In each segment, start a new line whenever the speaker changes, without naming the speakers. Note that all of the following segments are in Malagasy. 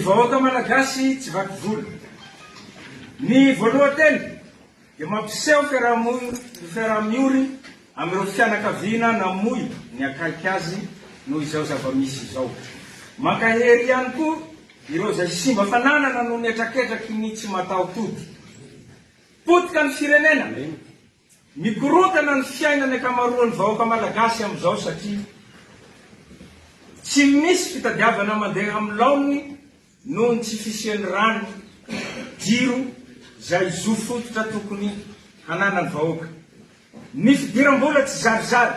vahoaka malagasy tsy vaky vola. Ny voalohanteny dia mampiseho fiaraha-miory amin'ireo fianakaviana namoy ny akaiky azy noho izao zava-misy izao. Mankahery ihany koa ireo zay simba fananana no nietraketraky ny tsy mataotody. Potika ny firenena, mikorotana ny fiainany akamaroan'ny vahoaka malagasy amin'izao satria tsy misy fitadiavana mandeha amin'ny laony noho ny tsy fisian'ny rano, jiro zay zo fototra tokony hananany vahoaka. Ny fidiram-bola tsy zarizary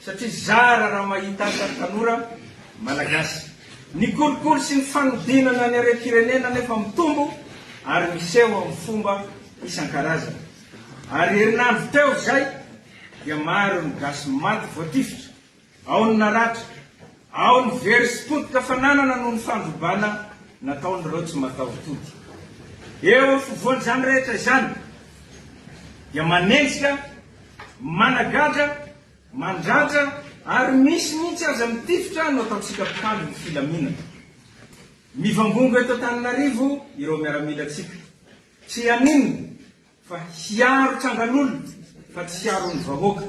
satria zara raha mahita tanora malagasy. Ny kolikoly sy ny fanodinana ny arem-pirenena nefa mitombo ary miseho amin'ny fomba isan-karazana. Ary herinandro teo zay dia maro ny gasy maty voatifitra, ao ny naratra, ao ny very sy potika fananana noho ny fandrobana nataon'ireo tsy mataotody. Eo fovoany zany rehetra izany dia manenjika, managadra, mandratra ary misy mihitsy aza mitifitra no ataontsika mpikandro ny filaminana. Mivangongo eto Antananarivo ireo miaramilatsika, tsy haninona fa hiaro trangan'olona fa tsy hiaro ny vahoaka.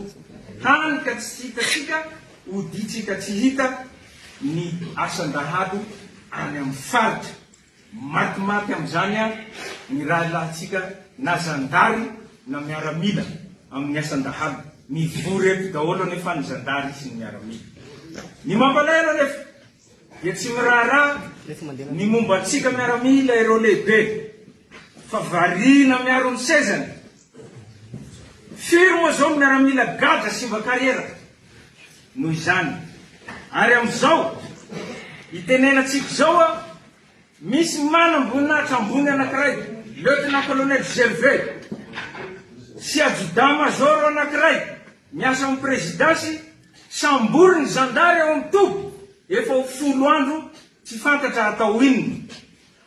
Hany ka tsy hitatsika, oditsika tsy hita ny asan-dahalo any amin'ny faritra. Matimaty amin'izany ny rahalahintsika na zandary na miaramila amin'ny asan-dahalo. Mivory eto daholo nefa ny zandary sy ny miaramila. Ny mampalahelo nefa dia tsy miraharaha ny momba antsika miaramila ireo lehibe fa variana miaro ny sezany. Firy moa zao miaramila gadra simba kariera noho izany. Ary amin'izao itenenantsika zao misy manam-boninahitra ambony anankiray, lieutenant colonel Gervais sy adjudant major anankiray miasa amin'ny présidensy, sambory ny zandary ao amin'ny tobo, efa ho 10 andro tsy fantatra atao inona.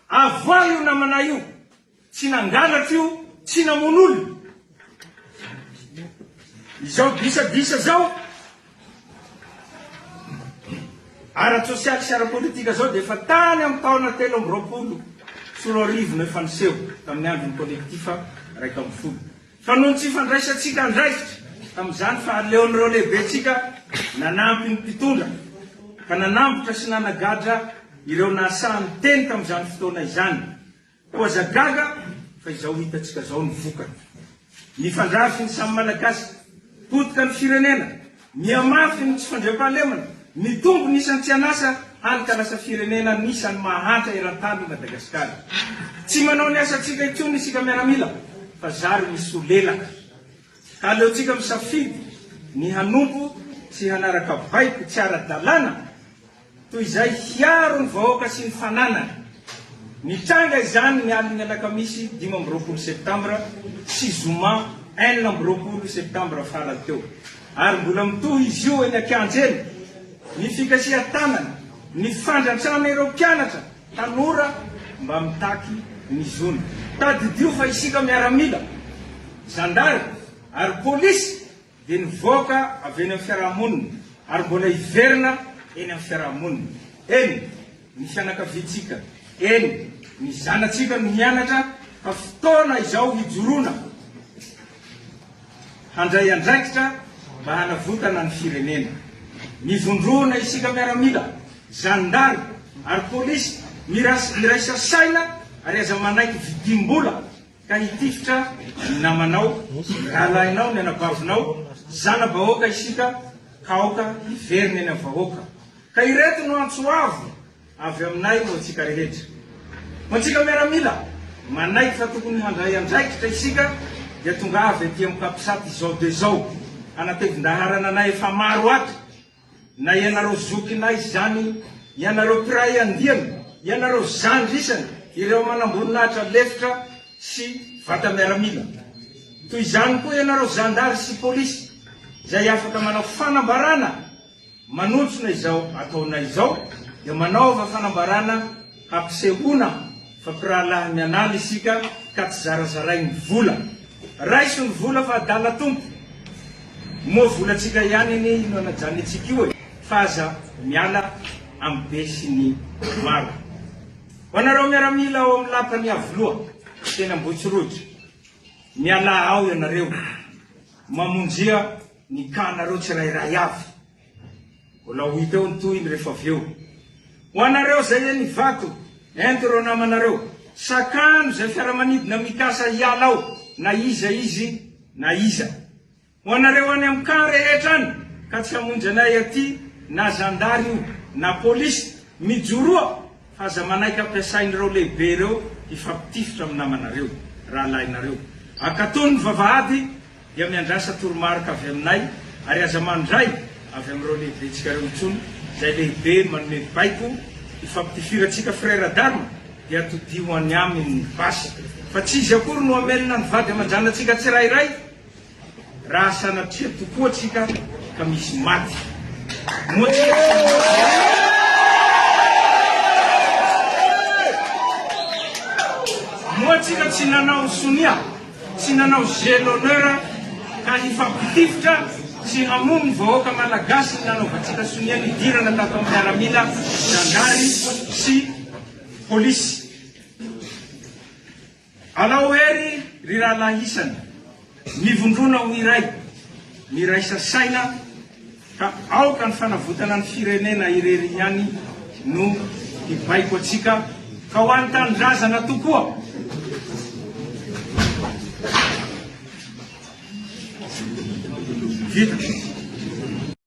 Avoa io namana io, tsy nangalatra io, tsy namon'olona. Izao bisa zao ara-tsosialy sy ara-politika zao dia efa tany amin'ny taona 2020 no efa niseho tamin'ny andron'ny kolektifa raiky amby folo. Fa noho tsy fandraisantsika andraikitra tamin'izany fa aleon'ireo lehibetsika nanampy ny mpitondra ka nanambotra sy nanagadra ireo nasahan'ny teny tamin'izany fotoana izany. Koa zagaga fa izao hitatsika zao ny vokany. Ny fandrafy ny samy malagasy, potika ny firenena, miamafy ny tsy fandriam-pahalemana, ny tombo nisan'ny tsy anasa hany ka lasa firenena nisan'ny mahantra eran-tany Madagasikara. Tsy manao ny asantsika itsony isika miaramila fa zary misy olelaka. Ka aleontsika misafidy ny hanompo sy hanaraka baiko tsy ara-dalàna toy izay hiaro ny vahoaka sy ny fananana. Nitranga izany ny alina alakamisy 15 septambra sy zoma 19 septambra farany teo. Ary mbola mitohy izy io eny Ankianjely, ny fikasia tanana, ny fandrantrana ireo mpianatra, tanora mba mitaky ny zona. Tadidio fa isika miaramila, zandary ary polisy dia nivoaka avy eny amin'ny fiarahamonina ary mbola hiverina eny amin'ny fiarahamonina. Eny ny fianakaviantsika, eny ny zanatsika no mianatra fa fotoana izao hijoroana handray andraikitra mba hanavotana ny firenena. Mivondrona isika miaramila, zandary ary polisy miraisa saina ary aza manaiky vidim-bola ka hitifitra ny namanao, rahalahinao, ny anabavinao, zana-bahoaka isika kaoka hiverina eny amin'ny vahoaka. Ka ireto no antsoavo avy aminay ho antsika rehetra. Ho antsika miaramila, manaiky fa tokony handray andraikitra isika dia tonga avy aty amin'ny kapisaty izao de zao. Anatevin-daharana anay efa maro ato. Na ianareo zokinay zany, ianareo piray andiana, ianareo zandrisany, ireo manamboninahitra lefitra sy vata miaramila. Toy izany koa ianareo zandary sy polisy, izay afaka manao fanambarana, manontsona izao ataonay izao, dia manaova fanambarana hampisehoana fa pirahalahy mianala isika ka tsy zarazaray ny vola. Raiso ny vola fa adala tompo. Moa volatsika ihany iny no anajany atsika io e. Faza miala amin'ny be sy ny maro. Hoanareo miaramila ao amin'ny lapany avoloa tena Ambohitsirotra. Miala ao ianareo mamonjia ny kanareo tsirairay avy. Mbola ho hita eo ny tohiny rehefa avy eo. Ho anareo zay eny vato, ento reo namanareo, sakano zay fiaramanidina mikasa hiala ao, na iza izy, na iza. Ho anareo any amin'ny kan rehetra any, ka tsy hamonjy anay aty, na zandary io, na polisy, mijoroa, fa aza manaiky ampiasain'ireo lehibe reo, ifampitifitra amin'ny namanareo, rahalainareo. Akatony ny vavahady, dia miandrasa toromarika avy aminay, ary aza mandray avy amin'ireo lehibetsika reo intsony, zay lehibe manome baiko, ifampitifirantsika frère d'armes, dia todio any aminy ny basy. Fa tsy izy akory no amelona ny vady amandranatsika tsirairay, raha sanatria tokoa tsika ka misy maty. Moa tsika tsy nanao sonia, tsy nanao jeu l'honneur, ka ifampitifitra sy hamono ny vahoaka malagasy ny nanaovantsika sonia nidirana tato amin'ny miaramila, zandary sy polisy. Alao hery ry rahalahy isany, mivondrona ho miraisa saina, ka aoka ny fanavotana ny firenena irery ihany no ibaiko atsika, ka ho any tanindrazana tokoa. Vita.